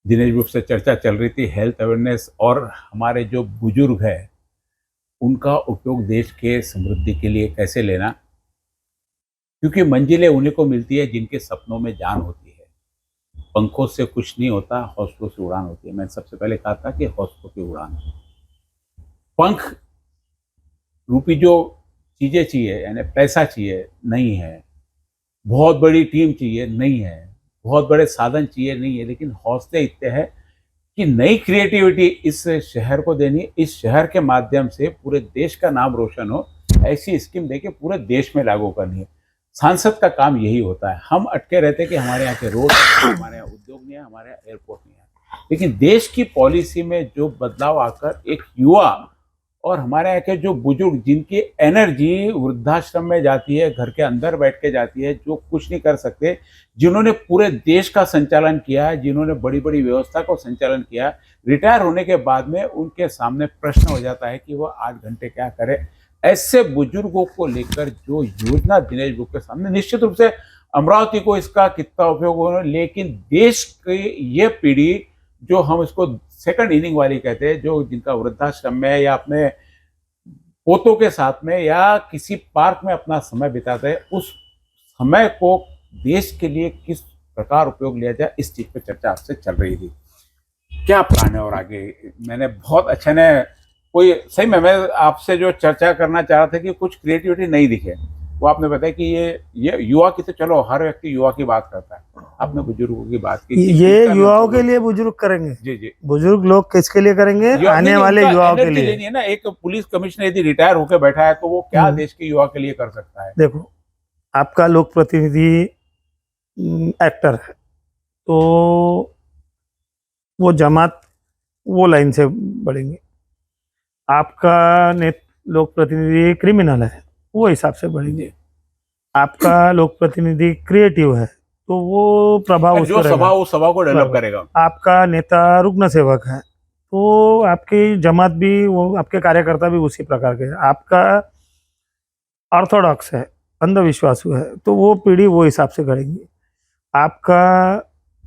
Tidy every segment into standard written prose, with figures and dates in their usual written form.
Dinesh book से चर्चा चल रही थी हेल्थ अवेयरनेस और हमारे जो बुजुर्ग हैं उनका उपयोग देश के समृद्धि के लिए कैसे लेना, क्योंकि मंजिलें उन्हीं को मिलती है जिनके सपनों में जान होती है। पंखों से कुछ नहीं होता, हौसलों से उड़ान होती है। मैंने सबसे पहले कहा था कि हौसलों की उड़ान, पंख रूपी जो चीज़ें चाहिए, यानी पैसा चाहिए नहीं है, बहुत बड़ी टीम चाहिए नहीं है, बहुत बड़े साधन चाहिए नहीं है, लेकिन हौसले इतने हैं कि नई क्रिएटिविटी इस शहर को देनी, इस शहर के माध्यम से पूरे देश का नाम रोशन हो, ऐसी स्कीम देके पूरे देश में लागू करनी है। सांसद का काम यही होता है। हम अटके रहते हैं कि हमारे यहाँ के रोड, हमारे यहाँ उद्योग नहीं है, हमारे यहाँ एयरपोर्ट नहीं है, लेकिन देश की पॉलिसी में जो बदलाव आकर एक युवा और हमारे यहाँ के जो बुजुर्ग जिनकी एनर्जी वृद्धाश्रम में जाती है, घर के अंदर बैठ के जाती है, जो कुछ नहीं कर सकते, जिन्होंने पूरे देश का संचालन किया है, जिन्होंने बड़ी बड़ी व्यवस्था को संचालन किया, रिटायर होने के बाद में उनके सामने प्रश्न हो जाता है कि वो 8 घंटे क्या करे। ऐसे बुजुर्गों को लेकर जो योजना दिनेश बुक के सामने, निश्चित रूप से अमरावती को इसका कितना उपयोग हो, लेकिन देश की ये पीढ़ी जो हम इसको सेकंड इनिंग वाली कहते हैं, जो जिनका वृद्धाश्रम में या अपने पोतों के साथ में या किसी पार्क में अपना समय बिताते हैं, उस समय को देश के लिए किस प्रकार उपयोग लिया जाए, इस चीज पे चर्चा आपसे चल रही थी। क्या प्लान है और आगे? मैंने बहुत अच्छा ने कोई सही में मैं आपसे जो चर्चा करना चाह रहा था कि कुछ क्रिएटिविटी नहीं दिखे, वो आपने बताया कि ये युवा की, तो चलो हर व्यक्ति युवा की बात करता है, आपने बुजुर्गों की बात की। ये युवाओं के लिए बुजुर्ग करेंगे। जी जी, बुजुर्ग लोग किसके लिए करेंगे? आने वाले युवाओं के लिए लेनी है ना। एक पुलिस कमिश्नर यदि रिटायर होकर बैठा है तो वो क्या देश के युवा के लिए कर सकता है? देखो, आपका लोक प्रतिनिधि एक्टर है तो वो जमात वो लाइन से बढ़ेंगे। आपका लोक प्रतिनिधि क्रिमिनल है, वो हिसाब से बढ़ेंगे। आपका लोक प्रतिनिधि क्रिएटिव है तो वो प्रभाव जो सभा को डेवलप करेगा। आपका नेता रुग्ण सेवक है तो आपकी जमात भी, वो आपके कार्यकर्ता भी उसी प्रकार के। आपका ऑर्थोडॉक्स है, अंधविश्वासु है तो वो पीढ़ी वो हिसाब से करेंगी। आपका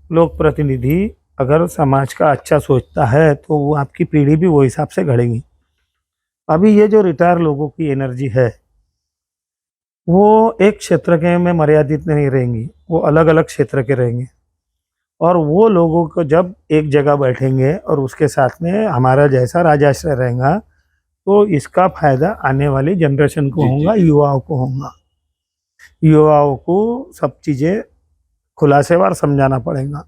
लोक प्रतिनिधि अगर समाज का अच्छा सोचता है तो वो आपकी पीढ़ी भी वो हिसाब से घड़ेगी। अभी ये जो रिटायर लोगों की एनर्जी है वो एक क्षेत्र के में मर्यादित नहीं रहेंगी, वो अलग अलग क्षेत्र के रहेंगे। और वो लोगों को जब एक जगह बैठेंगे और उसके साथ में हमारा जैसा राजाश्रय रहेगा तो इसका फायदा आने वाली जनरेशन को होगा, युवाओं को होगा। युवाओं को सब चीज़ें खुलासेवार समझाना पड़ेगा।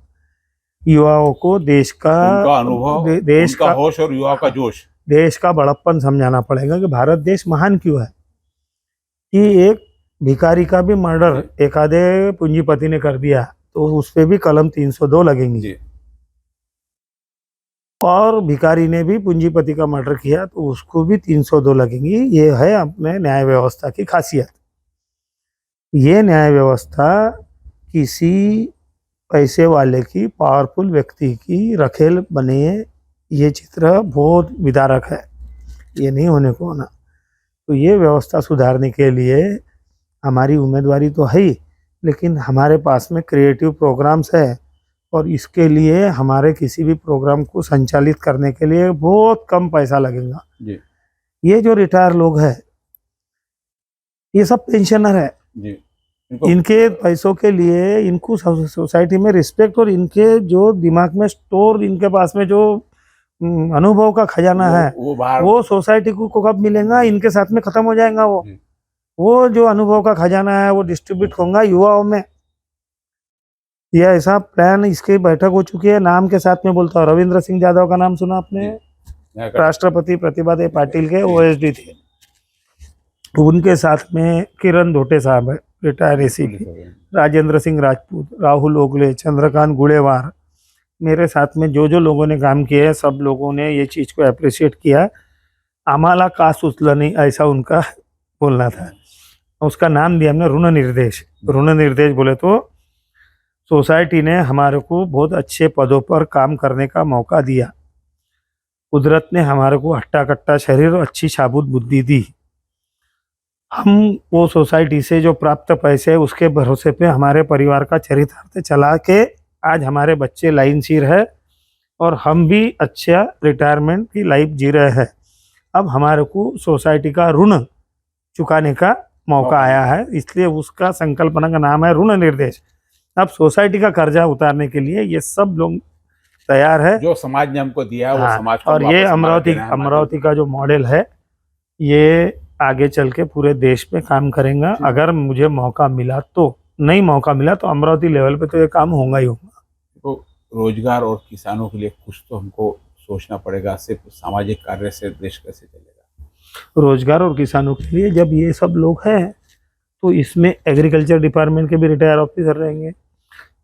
युवाओं को देश का अनुभव, देश का होश और युवा का जोश, देश का बड़प्पन समझाना पड़ेगा कि भारत देश महान क्यों है। कि एक भिखारी का भी मर्डर एक आधे पूंजीपति ने कर दिया तो उस पर भी कलम 302 लगेंगी, और भिखारी ने भी पूंजीपति का मर्डर किया तो उसको भी 302 लगेंगी। ये है अपने न्याय व्यवस्था की खासियत। ये न्याय व्यवस्था किसी पैसे वाले की, पावरफुल व्यक्ति की रखेल बने, ये चित्र बहुत विदारक है, ये नहीं होने को होना। तो ये व्यवस्था सुधारने के लिए हमारी उम्मीदवारी तो है ही, लेकिन हमारे पास में क्रिएटिव प्रोग्राम्स है और इसके लिए हमारे किसी भी प्रोग्राम को संचालित करने के लिए बहुत कम पैसा लगेगा जी। ये जो रिटायर लोग हैं ये सब पेंशनर है जी। इनके पैसों के लिए इनको सोसाइटी में रिस्पेक्ट और इनके जो दिमाग में स्टोर, इनके पास में जो अनुभव का खजाना है वो सोसाइटी को कब मिलेगा? इनके साथ में खत्म हो जाएगा। वो जो अनुभव का खजाना है वो डिस्ट्रीब्यूट होगा युवाओं में। यह ऐसा प्लान, इसकी बैठक हो चुकी है। नाम के साथ में बोलता हूँ, रविंद्र सिंह यादव का नाम सुना आपने? राष्ट्रपति प्रतिभा देवी पाटिल के OSD थे। उनके साथ में किरण धोटे साहब है, रिटायर ACP, राजेंद्र सिंह राजपूत, राहुल ओगले, चंद्रकांत गुड़ेवार, मेरे साथ में जो लोगों ने काम किए सब लोगों ने ये चीज़ को अप्रिशिएट किया। आम्हाला का सुचलं नहीं, ऐसा उनका बोलना था। उसका नाम दिया हमने ऋण निर्देश। ऋण निर्देश बोले तो सोसाइटी ने हमारे को बहुत अच्छे पदों पर काम करने का मौका दिया। कुदरत ने हमारे को हट्टा कट्टा शरीर और अच्छी शाबुत बुद्धि दी। हम वो सोसाइटी से जो प्राप्त पैसे है उसके भरोसे पे हमारे परिवार का चरितार्थ चला के आज हमारे बच्चे लाइन सीर है और हम भी अच्छा रिटायरमेंट की लाइफ जी रहे हैं। अब हमारे को सोसाइटी का ऋण चुकाने का मौका आया है, इसलिए उसका संकल्पना का नाम है ऋण निर्देश। अब सोसाइटी का कर्जा उतारने के लिए ये सब लोग तैयार है। जो समाज ने हमको दिया है वो हाँ, समाज को और ये वापस हमारा अमरावती देना है हमारे अमरावती का जो मॉडल है ये आगे चल के पूरे देश में काम करेगा। अगर मुझे मौका मिला तो, नहीं मौका मिला तो अमरावती लेवल पे तो ये काम होगा ही होगा। तो रोजगार और किसानों के लिए कुछ तो हमको सोचना पड़ेगा। सिर्फ सामाजिक कार्य से देश कैसे चलेगा? रोजगार और किसानों के लिए जब ये सब लोग हैं तो इसमें एग्रीकल्चर डिपार्टमेंट के भी रिटायर ऑफिसर रहेंगे,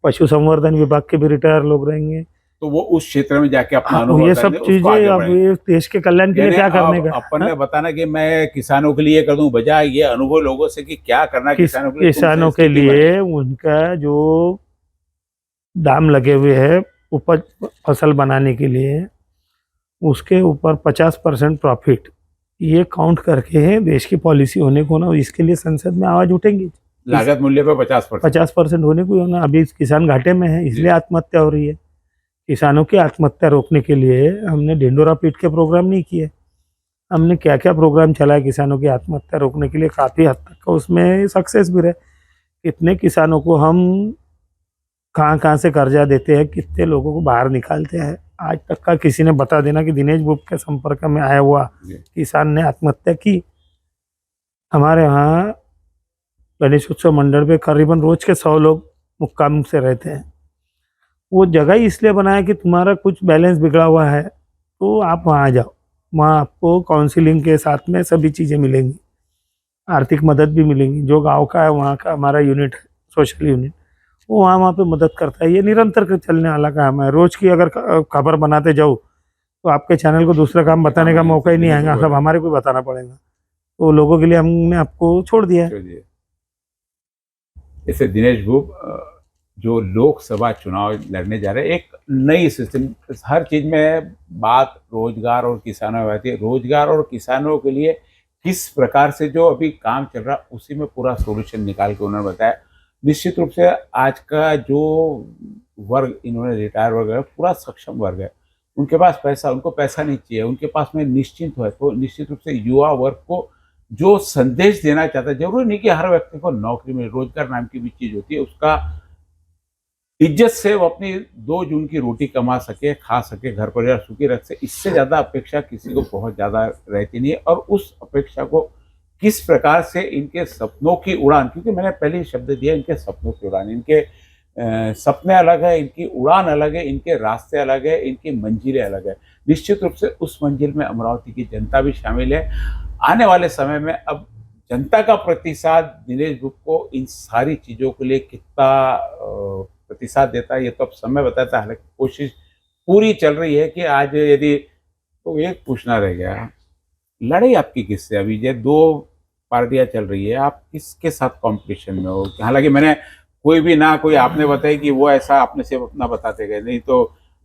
पशु संवर्धन विभाग के भी रिटायर लोग रहेंगे। तो वो उस क्षेत्र में जाके अपना हाँ, अनुभव ये सब चीजें अब ये देश के कल्याण के लिए क्या करने का। अपन ने बताना कि मैं किसानों के लिए कर दूं, बजाय ये अनुभव लोगों से कि क्या करना किसानों के लिए। किसानों के लिए उनका जो दाम लगे हुए है उपज फसल बनाने के लिए, उसके ऊपर 50% प्रॉफिट ये काउंट करके देश की पॉलिसी होने को ना, इसके लिए संसद में आवाज उठेंगी। लागत मूल्य पे 50% होने को होना। अभी किसान घाटे में है, इसलिए आत्महत्या हो रही है। किसानों की आत्महत्या रोकने के लिए हमने ढिंडोरा पीट के प्रोग्राम नहीं किए, हमने क्या क्या प्रोग्राम चलाया किसानों की आत्महत्या रोकने के लिए। काफ़ी हद तक उसमें सक्सेस भी रहे। कितने किसानों को हम कहाँ कहाँ से कर्जा देते हैं, कितने लोगों को बाहर निकालते हैं, आज तक का किसी ने बता देना कि दिनेश बुक के संपर्क में आया हुआ किसान ने आत्महत्या की। हमारे यहाँ गणेश उत्सव मंडल पे करीबन रोज के 100 लोग मुक्काम से रहते हैं। वो जगह ही इसलिए बनाया कि तुम्हारा कुछ बैलेंस बिगड़ा हुआ है तो आप वहाँ आ जाओ, वहाँ आपको काउंसिलिंग के साथ में सभी चीज़ें मिलेंगी, आर्थिक मदद भी मिलेंगी। जो गांव का है वहाँ का हमारा यूनिट है, सोशल यूनिट, वो वहाँ पे मदद करता है। ये निरंतर चलने वाला काम है। रोज की अगर खबर बनाते जाओ तो आपके चैनल को दूसरा काम बताने का मौका ही नहीं आएगा, सब हमारे को बताना पड़ेगा। तो लोगों के लिए हमने आपको छोड़ दिया है। जैसे दिनेश बुक जो लोकसभा चुनाव लड़ने जा रहे हैं, एक नई सिस्टम, हर चीज में बात रोजगार और किसानों में आती है। रोजगार और किसानों के लिए किस प्रकार से जो अभी काम चल रहा उसी में पूरा सोल्यूशन निकाल के उन्होंने बताया। निश्चित रूप से आज का जो वर्ग इन्होंने रिटायर वर्ग है पूरा सक्षम वर्ग है, उनके पास पैसा, उनको पैसा नहीं चाहिए, उनके पास में निश्चिंत है। तो निश्चित रूप से युवा वर्ग को जो संदेश देना चाहता है, जरूरी नहीं कि हर व्यक्ति को नौकरी में, रोजगार नाम की भी चीज होती है, उसका इज्जत से वो अपनी 2 जून की रोटी कमा सके, खा सके, घर परिवार सुखी रख सके। इससे ज्यादा अपेक्षा किसी को बहुत ज्यादा रहती नहीं है। और उस अपेक्षा को किस प्रकार से इनके सपनों की उड़ान, क्योंकि मैंने पहले ही शब्द दिया, इनके सपनों की उड़ान, इनके सपने अलग है, इनकी उड़ान अलग है, इनके रास्ते अलग है, इनकी मंजिलें अलग है। निश्चित रूप से उस मंजिल में अमरावती की जनता भी शामिल है। आने वाले समय में अब जनता का प्रतिसाद दिनेश बुक को इन सारी चीज़ों के लिए कितना प्रतिसाद देता है, ये तो अब समय बताता है। हालांकि कोशिश पूरी चल रही है कि आज यदि, तो एक पूछना रह गया, लड़ाई आपकी किससे? अभी ये 2 पार्टियां चल रही है, आप किसके साथ कंपटीशन में हो? हालांकि मैंने कोई भी ना, कोई आपने बताया कि वो ऐसा, आपने सिर्फ अपना बताते गए, नहीं तो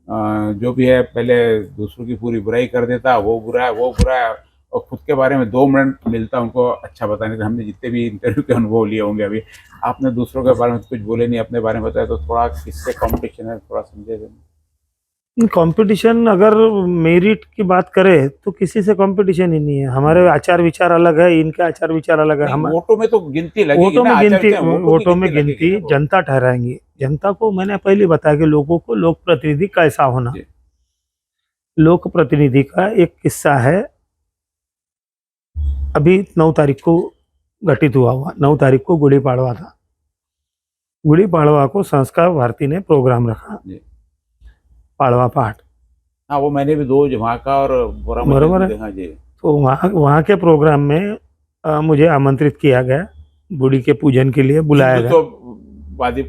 जो भी है पहले दूसरों की पूरी बुराई कर देता, वो बुरा है, वो बुरा है, और खुद के बारे में 2 मिनट मिलता उनको अच्छा बताने का। हमने जितने भी इंटरव्यू के अनुभव लिए होंगे, अभी आपने दूसरों के बारे में कुछ बोले नहीं, अपने बारे में बताया, तो थोड़ा किससे कंपटीशन है थोड़ा समझे। कंपटीशन अगर मेरिट की बात करें तो किसी से कंपटीशन ही नहीं है। हमारे आचार विचार अलग है, इनके आचार विचार अलग है। हम वोटों में तो गिनती लगेगी, वोटों में गिनती जनता ठहराएंगी। जनता को मैंने पहले बताया कि लोगों को लोक प्रतिनिधि कैसा होना। लोक प्रतिनिधि का एक किस्सा है, अभी 9 तारीख को घटित हुआ 9 तारीख को गुड़ी पाड़वा था। गुड़ी पाड़वा को संस्कार भारती ने प्रोग्राम रखा, पाड़वा पाठ। हाँ, वो मैंने भी 2 जमा का और बराबर है जी। तो वहाँ के प्रोग्राम में मुझे आमंत्रित किया गया, बुड़ी के पूजन के लिए बुलाया गया। हिंदुत्ववादी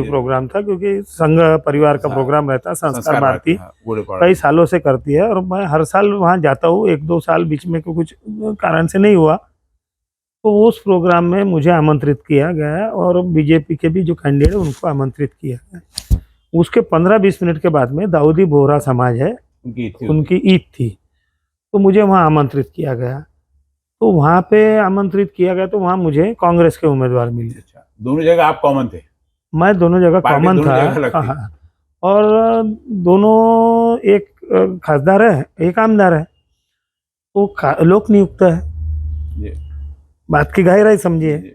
प्रोग्राम था, क्योंकि संघ परिवार का प्रोग्राम रहता है। संस्कार भारती कई सालों से करती है और मैं हर साल वहाँ जाता हूँ। 1-2 साल बीच में कुछ कारण से नहीं हुआ, तो उस प्रोग्राम में मुझे आमंत्रित किया गया और बीजेपी के भी जो कैंडिडेट है उनको आमंत्रित किया गया। उसके 15-20 मिनट के बाद में दाऊदी बोहरा समाज है, उनकी ईद थी, तो मुझे वहाँ आमंत्रित किया गया। तो वहाँ पे आमंत्रित किया गया तो वहाँ मुझे कांग्रेस के उम्मीदवार मिले। दोनों जगह आप कॉमन थे? मैं दोनों जगह कॉमन था। और दोनों एक खासदार है, एक आमदार है, वो लोक नियुक्त है। जी बात की गहराई समझिए। जी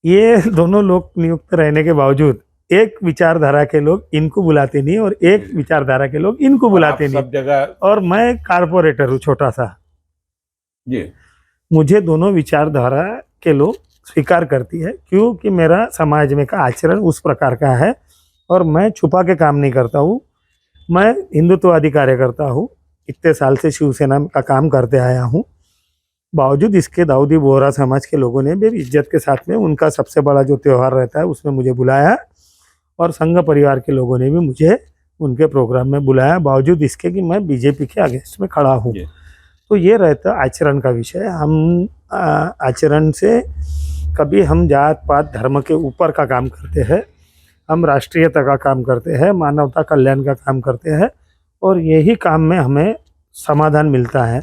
ये दोनों लोक नियुक्त रहने के बावजूद एक विचारधारा के लोग इनको बुलाते नहीं और एक जी। विचारधारा के लोग इनको और आप बुलाते नहीं। सब जगह और मैं कारपोरेटर हूँ छोटा सा, जी मुझे दोनों विचारधारा के लोग स्वीकार करती है, क्योंकि मेरा समाज में का आचरण उस प्रकार का है और मैं छुपा के काम नहीं करता हूँ। मैं हिंदुत्ववादी कार्यकर्ता हूँ, इतने साल से शिवसेना का काम करते आया हूँ। बावजूद इसके दाऊदी बोहरा समाज के लोगों ने मेरी इज्जत के साथ में उनका सबसे बड़ा जो त्यौहार रहता है उसमें मुझे बुलाया, और संघ परिवार के लोगों ने भी मुझे उनके प्रोग्राम में बुलाया, बावजूद इसके कि मैं बीजेपी के अगेंस्ट में खड़ा हूँ। जी तो ये रहता आचरण का विषय। हम आचरण से कभी हम जात पात धर्म के ऊपर का काम करते हैं, हम राष्ट्रीयता का काम करते हैं, मानवता कल्याण का काम करते हैं, और यही काम में हमें समाधान मिलता है।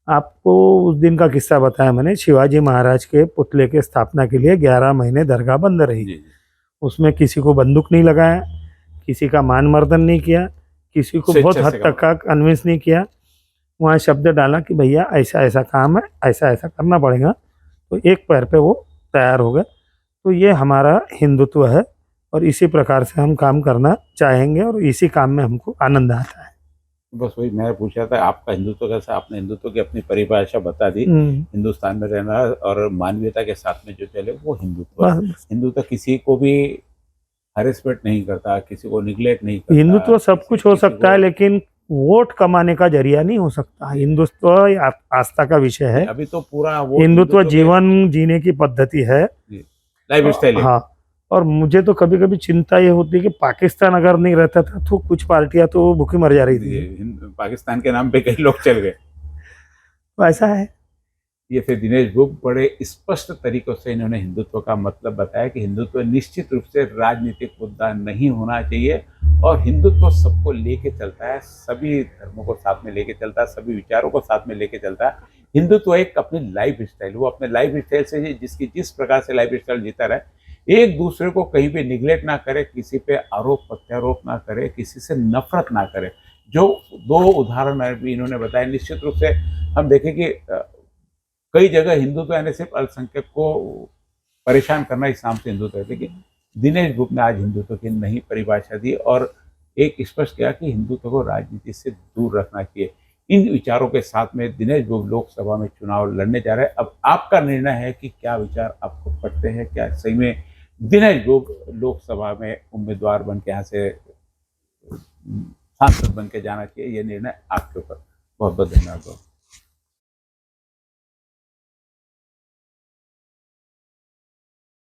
आपको उस दिन का किस्सा बताया मैंने, शिवाजी महाराज के पुतले के स्थापना के लिए 11 महीने दरगाह बंद रही। जी जी उसमें किसी को बंदूक नहीं लगाया, किसी का मान मर्दन नहीं किया, किसी को बहुत स्वेच्छा हद से तक का कन्विंस नहीं किया। वहाँ शब्द डाला कि भैया ऐसा ऐसा काम है, ऐसा ऐसा करना पड़ेगा, तो एक पैर पे वो तैयार हो गए। तो ये हमारा हिंदुत्व है और इसी प्रकार से हम काम करना चाहेंगे और इसी काम में हमको आनंद आता है। बस वही मैं पूछा था आपका हिंदुत्व कैसा, आपने हिंदुत्व की अपनी परिभाषा बता दी। हिंदुस्तान में रहना और मानवीयता के साथ में जो चले वो हिंदुत्व है। बस हिंदुत्व किसी को भी हरेसमेंट नहीं करता, किसी को निग्लेक्ट नहीं करता। हिंदुत्व सब किसी कुछ हो किसी सकता है, को लेकिन वोट कमाने का जरिया नहीं हो सकता। हिंदुत्व आस्था का विषय है, अभी तो पूरा वो हिंदुत्व के जीवन जीने की पद्धति है। लाइफ स्टाइल है। हाँ, और मुझे तो कभी कभी चिंता ये होती है कि पाकिस्तान अगर नहीं रहता था तो कुछ पार्टियां तो भूखी मर जा रही थी। पाकिस्तान के नाम पे कई लोग चल गए। तो ऐसा है। ये फिर दिनेश गुप्ता बड़े स्पष्ट तरीकों से इन्होंने हिंदुत्व का मतलब बताया कि हिंदुत्व निश्चित रूप से राजनीतिक मुद्दा नहीं होना चाहिए और हिंदुत्व सबको लेके चलता है, सभी धर्मों को साथ में लेके चलता है, सभी विचारों को साथ में लेके चलता है। हिंदुत्व एक अपनी लाइफ स्टाइल, वो अपने लाइफ स्टाइल से जिसकी जिस प्रकार से लाइफ स्टाइल जीता रहे, एक दूसरे को कहीं पे निगलेक्ट ना करे, किसी पे आरोप प्रत्यारोप ना करे, किसी से नफरत ना करे। जो दो उदाहरण भी इन्होंने बताए, निश्चित रूप से हम देखें कि कई जगह हिंदुत्व यानी सिर्फ अल्पसंख्यक को परेशान करना इस्लाम से हिंदुत्व है, लेकिन दिनेश गुप्ता ने आज हिंदुत्व की नई परिभाषा दी और एक स्पष्ट किया कि हिंदुत्व को राजनीति से दूर रखना चाहिए। इन विचारों के साथ में दिनेश गुप्ता लोकसभा में चुनाव लड़ने जा रहे हैं। अब आपका निर्णय है कि क्या विचार आपको पटते हैं, क्या सही में दिनेश गुप्ता लोकसभा में उम्मीदवार बन के यहाँ से सांसद बन के जाना चाहिए। ये निर्णय आपके ऊपर। बहुत बहुत धन्यवाद।